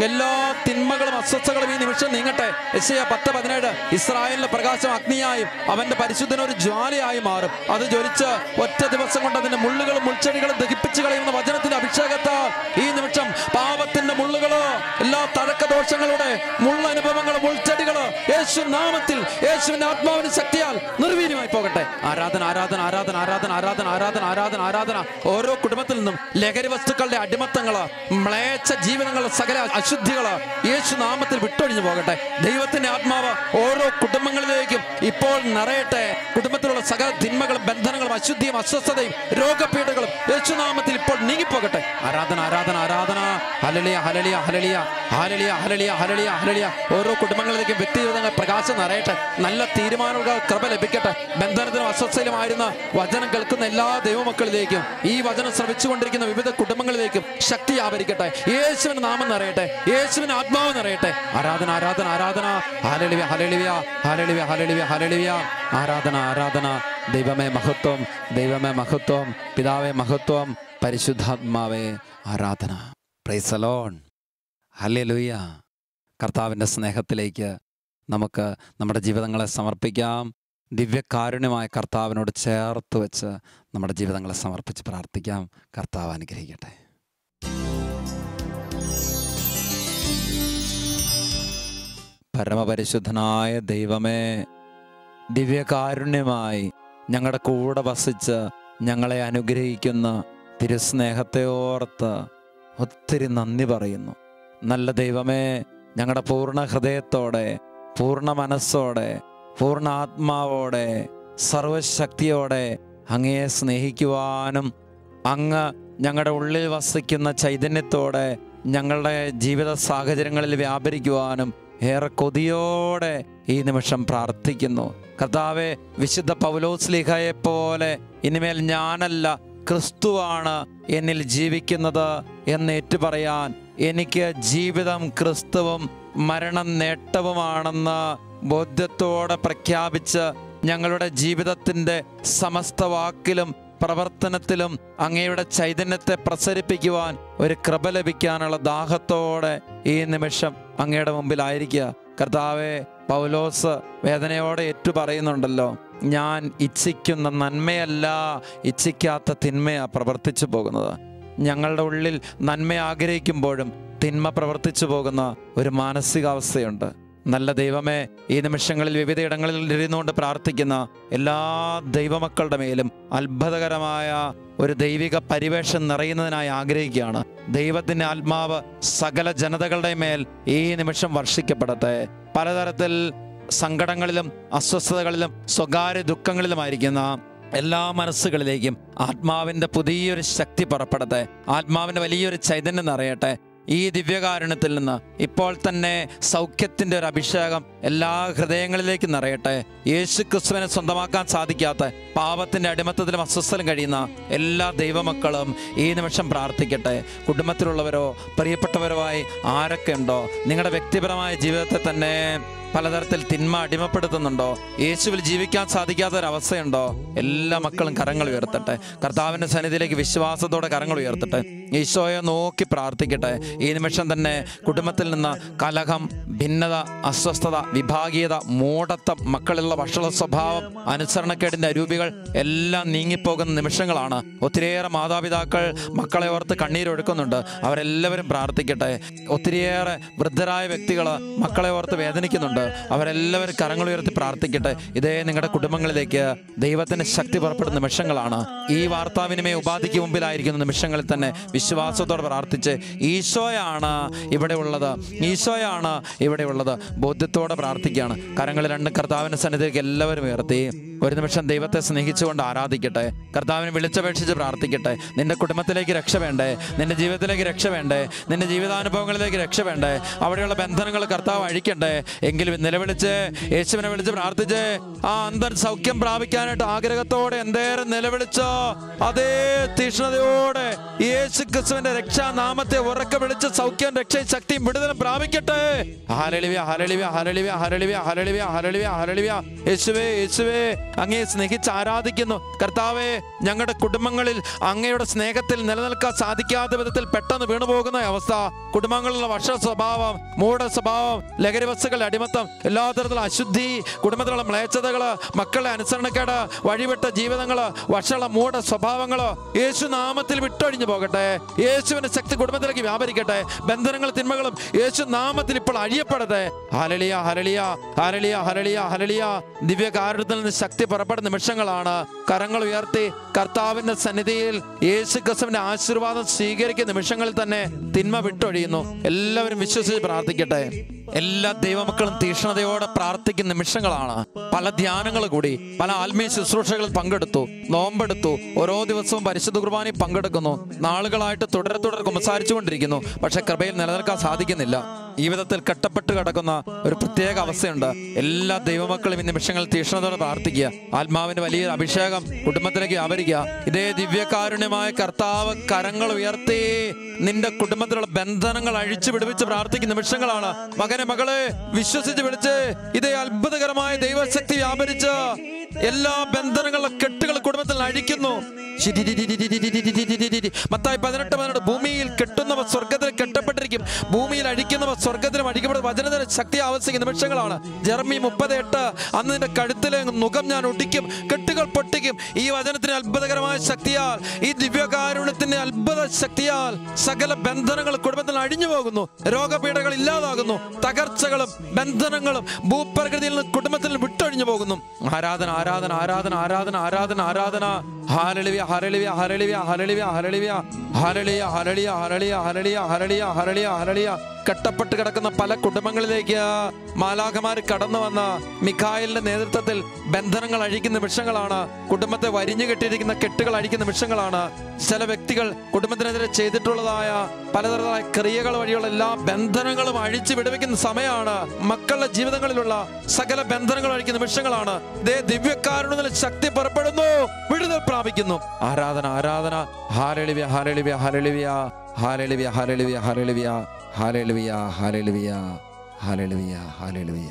എല്ലാ തിന്മകളും അസ്വസ്ഥകളും ഈ നിമിഷം നീങ്ങട്ടെ. യെശയ്യാ 10:17 ഇസ്രായേലിന്റെ പ്രകാശം അഗ്നിയായും അവന്റെ പരിശുദ്ധനൊരു ജ്വാലയായി മാറും. അത് ജ്വലിച്ച് ഒറ്റ ദിവസം കൊണ്ട് അതിന്റെ മുള്ളുകളും മുൾച്ചെടികളും ദഹിപ്പിച്ചു കളയുന്ന വചനത്തിന്റെ അഭിഷേകത്താൽ ഈ നിമിഷം പാപത്തിന്റെ മുള്ളുകള്, എല്ലാ തഴക്കദോഷങ്ങളുടെ മുള്ളനുഭവങ്ങളും മുൾച്ചെടികള് യേശു നാമത്തിൽ, യേശുവിന്റെ ആത്മാവിന്റെ ശക്തിയാൽ നിർവീര്യമായി പോകട്ടെ. ആരാധന, ആരാധന, ആരാധന, ആരാധന, ആരാധന, ആരാധന, ആരാധന, ആരാധന. ഓരോ കുടുംബത്തിൽ നിന്നും ലഹരി വസ്തുക്കളുടെ അടിമത്തങ്ങള്, മ്ലേച്ഛ ജീവിതങ്ങളുടെ സകല അശുദ്ധികള് യേശു നാമത്തിൽ വിട്ടൊഴിഞ്ഞു പോകട്ടെ. ദൈവത്തിന്റെ ആത്മാവ് ഓരോ കുടുംബങ്ങളിലേക്കും ഇപ്പോൾ നിറയട്ടെ. കുടുംബത്തിലുള്ള സകല തിന്മകളും ബന്ധനങ്ങളും അശുദ്ധിയും അസ്വസ്ഥതയും രോഗപീഠകളും യേശുനാമത്തിൽ ഇപ്പോൾ നീങ്ങിപ്പോകട്ടെ. ആരാധന, ആരാധന, ആരാധന. ഹല്ലേലൂയ, hallelujah, hallelujah, hallelujah, hallelujah, hallelujah, hallelujah. ഓരോ കുടുംബങ്ങളിലേക്കും വ്യക്തി ജീവിതങ്ങൾ പ്രകാശം നിറയട്ടെ. നല്ല തീരുമാനങ്ങൾ കൃപ ലഭിക്കട്ടെ. ബന്ധനത്തിനും അസ്വസ്ഥയിലുമായിരുന്ന വചനം കേൾക്കുന്ന എല്ലാ ദൈവമക്കളിലേക്കും, ഈ വചനം ശ്രമിച്ചുകൊണ്ടിരിക്കുന്ന വിവിധ കുടുംബങ്ങളിലേക്കും ശക്തി ആവരിക്കട്ടെ. യേശുവിന്റെ നാമം നിറയട്ടെ. യേശുവിന്റെ ആത്മാവ് നിറയട്ടെ. ആരാധന, ആരാധന, ആരാധന. ഹല്ലേലൂയ, ഹല്ലേലൂയ, ഹല്ലേലൂയ, ഹല്ലേലൂയ, ഹല്ലേലൂയ. ആരാധന, ആരാധന. ദൈവമേ മഹത്വം, ദൈവമേ മഹത്വം, പിതാവേ മഹത്വം, പരിശുദ്ധാത്മാവേ ആരാധന. Praise the Lord. ഹല്ലേലൂയ. കർത്താവിൻ്റെ സ്നേഹത്തിലേക്ക് നമുക്ക് നമ്മുടെ ജീവിതങ്ങളെ സമർപ്പിക്കാം. ദിവ്യകാരുണ്യമായ കർത്താവിനോട് ചേർത്ത് വെച്ച് നമ്മുടെ ജീവിതങ്ങളെ സമർപ്പിച്ച് പ്രാർത്ഥിക്കാം. കർത്താവ് അനുഗ്രഹിക്കട്ടെ. പരമപരിശുദ്ധനായ ദൈവമേ, ദിവ്യകാരുണ്യമായി ഞങ്ങളുടെ കൂടെ വസിച്ച് ഞങ്ങളെ അനുഗ്രഹിക്കുന്ന തിരുസ്നേഹത്തെ ഓർത്ത് ഒത്തിരി നന്ദി പറയുന്നു. നല്ല ദൈവമേ, ഞങ്ങളുടെ പൂർണ്ണ ഹൃദയത്തോടെ, പൂർണ്ണ മനസ്സോടെ, പൂർണ്ണ ആത്മാവോടെ, സർവശക്തിയോടെ അങ്ങയെ സ്നേഹിക്കുവാനും അങ്ങ് ഞങ്ങളുടെ ഉള്ളിൽ വസിക്കുന്ന ചൈതന്യത്തോടെ ഞങ്ങളുടെ ജീവിത സാഹചര്യങ്ങളിൽ വ്യാപരിക്കുവാനും ഏറെ കൊതിയോടെ ഈ നിമിഷം പ്രാർത്ഥിക്കുന്നു. കർത്താവേ, വിശുദ്ധ പൗലോസ്ലീഹയെ പോലെ ഇനിമേൽ ഞാനല്ല, ക്രിസ്തുവാണ് എന്നിൽ ജീവിക്കുന്നത് എന്ന് ഏറ്റുപറയാൻ, എനിക്ക് ജീവിതം ക്രിസ്തുവും മരണം നേട്ടവുമാണെന്ന് ബോധ്യത്തോടെ പ്രഖ്യാപിച്ച് ഞങ്ങളുടെ ജീവിതത്തിൻ്റെ സമസ്ത വാക്കിലും പ്രവർത്തനത്തിലും അങ്ങയുടെ ചൈതന്യത്തെ പ്രസരിപ്പിക്കുവാൻ ഒരു കൃപ ലഭിക്കാനുള്ള ദാഹത്തോടെ ഈ നിമിഷം അങ്ങയുടെ മുമ്പിലായിരിക്കുക. കർത്താവെ, പൗലോസ് വേദനയോടെ ഏറ്റുപറയുന്നുണ്ടല്ലോ, ഞാൻ ഇച്ഛിക്കുന്ന നന്മയല്ല, ഇച്ഛിക്കാത്ത തിന്മയാ പ്രവർത്തിച്ചു പോകുന്നത്. ഞങ്ങളുടെ ഉള്ളിൽ നന്മ ആഗ്രഹിക്കുമ്പോഴും തിന്മ പ്രവർത്തിച്ചു പോകുന്ന ഒരു മാനസികാവസ്ഥയുണ്ട്. നല്ല ദൈവമേ, ഈ നിമിഷങ്ങളിൽ വിവിധയിടങ്ങളിൽ ഇരുന്നുകൊണ്ട് പ്രാർത്ഥിക്കുന്ന എല്ലാ ദൈവമക്കളുടെ മേലും അത്ഭുതകരമായ ഒരു ദൈവിക പരിവേഷം നിറയുന്നതിനായി ആഗ്രഹിക്കുകയാണ്. ദൈവത്തിൻ്റെ ആത്മാവ് സകല ജനതകളുടെ മേൽ ഈ നിമിഷം വർഷിക്കപ്പെടട്ടെ. പലതരത്തിൽ സങ്കടങ്ങളിലും അസ്വസ്ഥതകളിലും സ്വകാര്യ ദുഃഖങ്ങളിലുമായിരിക്കുന്ന എല്ലാ മനസ്സുകളിലേക്കും ആത്മാവിൻ്റെ പുതിയൊരു ശക്തി പുറപ്പെടട്ടെ. ആത്മാവിൻ്റെ വലിയൊരു ചൈതന്യം നിറയട്ടെ. ഈ ദിവ്യകാരുണ്യത്തിൽ നിന്ന് ഇപ്പോൾ തന്നെ സൗഖ്യത്തിൻ്റെ ഒരു അഭിഷേകം എല്ലാ ഹൃദയങ്ങളിലേക്കും നിറയട്ടെ. യേശു ക്രിസ്തുവിനെ സ്വന്തമാക്കാൻ സാധിക്കാത്ത പാപത്തിൻ്റെ അടിമത്തത്തിലും അസ്വസ്ഥലും കഴിയുന്ന എല്ലാ ദൈവമക്കളും ഈ നിമിഷം പ്രാർത്ഥിക്കട്ടെ. കുടുംബത്തിലുള്ളവരോ പ്രിയപ്പെട്ടവരോ ആയി ആരൊക്കെ ഉണ്ടോ, നിങ്ങളുടെ വ്യക്തിപരമായ ജീവിതത്തെ തന്നെ പലതരത്തിൽ തിന്മ അടിമപ്പെടുത്തുന്നുണ്ടോ, യേശുവിൽ ജീവിക്കാൻ സാധിക്കാത്തൊരവസ്ഥയുണ്ടോ, എല്ലാ മക്കളും കരങ്ങൾ ഉയർത്തട്ടെ. കർത്താവിൻ്റെ സന്നിധിയിലേക്ക് വിശ്വാസത്തോടെ കരങ്ങൾ ഉയർത്തട്ടെ. ഈശോയെ നോക്കി പ്രാർത്ഥിക്കട്ടെ. ഈ നിമിഷം തന്നെ കുടുംബത്തിൽ നിന്ന് കലഹം, ഭിന്നത, അസ്വസ്ഥത, വിഭാഗീയത, മൂഢത്വം, മക്കളുള്ള വഷള സ്വഭാവം, അനുസരണക്കേടിൻ്റെ അരൂപികൾ എല്ലാം നീങ്ങിപ്പോകുന്ന നിമിഷങ്ങളാണ്. ഒത്തിരിയേറെ മാതാപിതാക്കൾ മക്കളെ ഓർത്ത് കണ്ണീരൊഴുക്കുന്നുണ്ട്. അവരെല്ലാവരും പ്രാർത്ഥിക്കട്ടെ. ഒത്തിരിയേറെ വൃദ്ധരായ വ്യക്തികൾ മക്കളെ ഓർത്ത് വേദനിക്കുന്നുണ്ട്. അവരെല്ലാവരും കരങ്ങൾ ഉയർത്തി പ്രാർത്ഥിക്കട്ടെ. ഇതേ നിങ്ങളുടെ കുടുംബങ്ങളിലേക്ക് ദൈവത്തിന്റെ ശക്തി പുറപ്പെടുന്ന നിമിഷങ്ങളാണ്. ഈ വാർത്താവിനിമയ ഉപാധിക്ക് മുമ്പിലായിരിക്കുന്ന നിമിഷങ്ങളിൽ തന്നെ വിശ്വാസത്തോടെ പ്രാർത്ഥിച്ച് ഈശോയാണ് ഇവിടെ ഉള്ളത്, ഈശോയാണ് ഇവിടെ ഉള്ളത് ബോധ്യത്തോടെ പ്രാർത്ഥിക്കുകയാണ്. കരങ്ങൾ രണ്ടും കർത്താവിന്റെ സന്നിധിയിലേക്ക് എല്ലാവരും ഉയർത്തി ഒരു നിമിഷം ദൈവത്തെ സ്നേഹിച്ചുകൊണ്ട് ആരാധിക്കട്ടെ. കർത്താവിനെ വിളിച്ചപേക്ഷിച്ച് പ്രാർത്ഥിക്കട്ടെ. നിന്റെ കുടുംബത്തിലേക്ക് രക്ഷ വേണ്ടേ? നിന്റെ ജീവിതത്തിലേക്ക് രക്ഷ വേണ്ടേ? നിന്റെ ജീവിതാനുഭവങ്ങളിലേക്ക് രക്ഷ വേണ്ടേ? അവിടെയുള്ള ബന്ധനങ്ങൾ കർത്താവ് അഴിക്കണ്ടേ? എങ്കിലും നിലവിളിച്ച് യേശുവിനെ വിളിച്ച് പ്രാർത്ഥിച്ച് ആ അന്തൻ സൗഖ്യം പ്രാപിക്കാനായിട്ട് ആഗ്രഹത്തോടെ എന്തേരം നിലവിളിച്ചോ അതേ തീക്ഷ്ണതയോടെ യേശു ക്രിസ്തുവിന്റെ രക്ഷാനാമത്തെ ഉറക്കെ വിളിച്ച് സൗഖ്യം, രക്ഷയും, ശക്തിയും, വിടുതലും പ്രാപിക്കട്ടെ. ഹല്ലേലൂയ, hallelujah, hallelujah, hallelujah, hallelujah, hallelujah, ഹല്ലേലൂയ. യേശുവേ, യേശുവേ, അങ്ങയെ സ്നേഹിച്ച് ആരാധിക്കുന്നു. കർത്താവേ, ഞങ്ങളുടെ കുടുംബങ്ങളിൽ അങ്ങയുടെ സ്നേഹത്തിൽ നിലനിൽക്കാൻ സാധിക്കാത്ത വിധത്തിൽ പെട്ടെന്ന് വീണുപോകുന്ന അവസ്ഥ, കുടുംബങ്ങളിലുള്ള വർഷ സ്വഭാവം, മൂഢ സ്വഭാവം, ലഹരി വസ്തുക്കളുടെ അടിമത്തം, എല്ലാ തരത്തിലുള്ള അശുദ്ധി, കുടുംബത്തിലുള്ള മ്ലേച്ഛതകള്, മക്കളുടെ അനുസരണക്കേട്, വഴിവിട്ട ജീവിതങ്ങള്, വർഷമുള്ള മൂഢ സ്വഭാവങ്ങള് യേശു നാമത്തിൽ വിട്ടൊഴിഞ്ഞു പോകട്ടെ. യേശുവിന്റെ ശക്തി കുടുംബത്തിലേക്ക് വ്യാപരിക്കട്ടെ. ബന്ധനങ്ങളും തിന്മകളും യേശു നാമത്തിൽ ഇപ്പോൾ അഴിയപ്പെടട്ടെ. ഹല്ലേലൂയ, ഹല്ലേലൂയ, ഹല്ലേലൂയ, ഹല്ലേലൂയ, ഹല്ലേലൂയ. ദിവ്യകാരുണ്യത്തിൽ നിന്ന് ശക്തി പുറപ്പെടുന്ന നിമിഷങ്ങളാണ്. കരങ്ങൾ ഉയർത്തി കർത്താവിന്റെ സന്നിധിയിൽ യേശു ക്രിസ്തുവിന്റെ ആശീർവാദം സ്വീകരിക്കുന്ന നിമിഷങ്ങളിൽ തന്നെ തിന്മ വിട്ടൊഴിയുന്നു. എല്ലാവരും വിശ്വസിച്ച് പ്രാർത്ഥിക്കട്ടെ. എല്ലാ ദൈവമക്കളും തീക്ഷ്ണതയോടെ പ്രാർത്ഥിക്കുന്ന നിമിഷങ്ങളാണ്. പല ധ്യാനങ്ങൾ കൂടി, പല ആത്മീയ ശുശ്രൂഷകളിൽ പങ്കെടുത്തു, നോമ്പെടുത്തു, ഓരോ ദിവസവും പരിശുദ്ധ കുർബാനയിൽ പങ്കെടുക്കുന്നു. നാളുകളായിട്ട് തുടരെ കുമ്പസാരിച്ചു കൊണ്ടിരിക്കുന്നു. പക്ഷെ കൃപയിൽ നിലനിൽക്കാൻ സാധിക്കുന്നില്ല. ഈ വിധത്തിൽ കെട്ടപ്പെട്ട് കിടക്കുന്ന ഒരു പ്രത്യേക അവസ്ഥയുണ്ട്. എല്ലാ ദൈവമക്കളും ഈ നിമിഷങ്ങളിൽ തീക്ഷ്ണതയോടെ പ്രാർത്ഥിക്കുക. ആത്മാവിന്റെ വലിയ അഭിഷേകം കുടുംബത്തിലേക്ക് വ്യാപരിക്കുക. ഇതേ ദിവ്യകാരുണ്യമായ കർത്താവ് കരങ്ങൾ ഉയർത്തി നിന്റെ കുടുംബത്തിലുള്ള ബന്ധനങ്ങൾ അഴിച്ചു വിടുവിച്ച് പ്രാർത്ഥിക്കുന്ന നിമിഷങ്ങളാണ്. മകനെ, മകളെ, വിശ്വസിച്ച് വിളിച്ച് ഇതേ അത്ഭുതകരമായ ദൈവശക്തി വ്യാപരിച്ച് എല്ലാ ബന്ധനങ്ങളുടെ കെട്ടുകൾ കുടുംബത്തിൽ അഴിക്കുന്നു. മത്തായി 18:18 ഭൂമിയിൽ കെട്ടുന്നവ സ്വർഗത്തിൽ കെട്ടപ്പെട്ടിരിക്കും, ഭൂമിയിൽ അഴിക്കുന്നവ സ്വർഗത്തിലും അഴിക്കപ്പെടും. വചനത്തിന് ശക്തി ആവശ്യിക്കുന്ന നിമിഷങ്ങളാണ്. ജെറമ്യ 30:8 അന്ന് നിന്റെ കഴുത്തിലെ നുകം ഞാൻ ഒടിക്കും, കെട്ടുകൾ പൊട്ടിക്കും. ഈ വചനത്തിന് അത്ഭുതകരമായ ശക്തിയാൽ, ഈ ദിവ്യകാരുണ്യത്തിന്റെ അത്ഭുത ശക്തിയാൽ സകല ബന്ധനങ്ങൾ കുടുംബത്തിൽ അഴിഞ്ഞു പോകുന്നു. രോഗപീഠകൾ ഇല്ലാതാകുന്നു. തകർച്ചകളും ബന്ധനങ്ങളും ഭൂപ്രകൃതിയിൽ നിന്ന് കുടുംബത്തിൽ വിട്ടൊഴിഞ്ഞു പോകുന്നു. ആരാധന, ആരാധന, ആരാധന, ആരാധന, ആരാധന, ആരാധന. ഹല്ലേലൂയ, hallelujah, hallelujah, hallelujah, hallelujah, hallelujah, hallelujah, hallelujah, hallelujah, hallelujah, hallelujah, ഹല്ലേലൂയ. കെട്ടപ്പെട്ട് കിടക്കുന്ന പല കുടുംബങ്ങളിലേക്ക് മാലാഖമാർ കടന്നു വന്ന മിഖായേലിന്റെ നേതൃത്വത്തിൽ ബന്ധനങ്ങൾ അഴിക്കുന്ന നിമിഷങ്ങളാണ്. കുടുംബത്തെ വരിഞ്ഞു കെട്ടിയിരിക്കുന്ന കെട്ടുകൾ അഴിക്കുന്ന നിമിഷങ്ങളാണ്. ചില വ്യക്തികൾ കുടുംബത്തിനെതിരെ ചെയ്തിട്ടുള്ളതായ പലതരത്തിലുള്ള ക്രിയകൾ വഴിയുള്ള എല്ലാ ബന്ധനങ്ങളും അഴിച്ചു വിടുവിക്കുന്ന സമയമാണ്. മക്കളുടെ ജീവിതങ്ങളിലുള്ള സകല ബന്ധനങ്ങൾ അഴിക്കുന്ന നിമിഷങ്ങളാണ്. ഇതേ ദിവ്യകാരുണ്യത്തിൽ ശക്തി പുറപ്പെടുന്നു, വിടുതൽ പ്രാപിക്കുന്നു. ആരാധന, ആരാധന. ഹല്ലേലൂയ, hallelujah, hallelujah, hallelujah, hallelujah, hallelujah, hallelujah, hallelujah, hallelujah, hallelujah.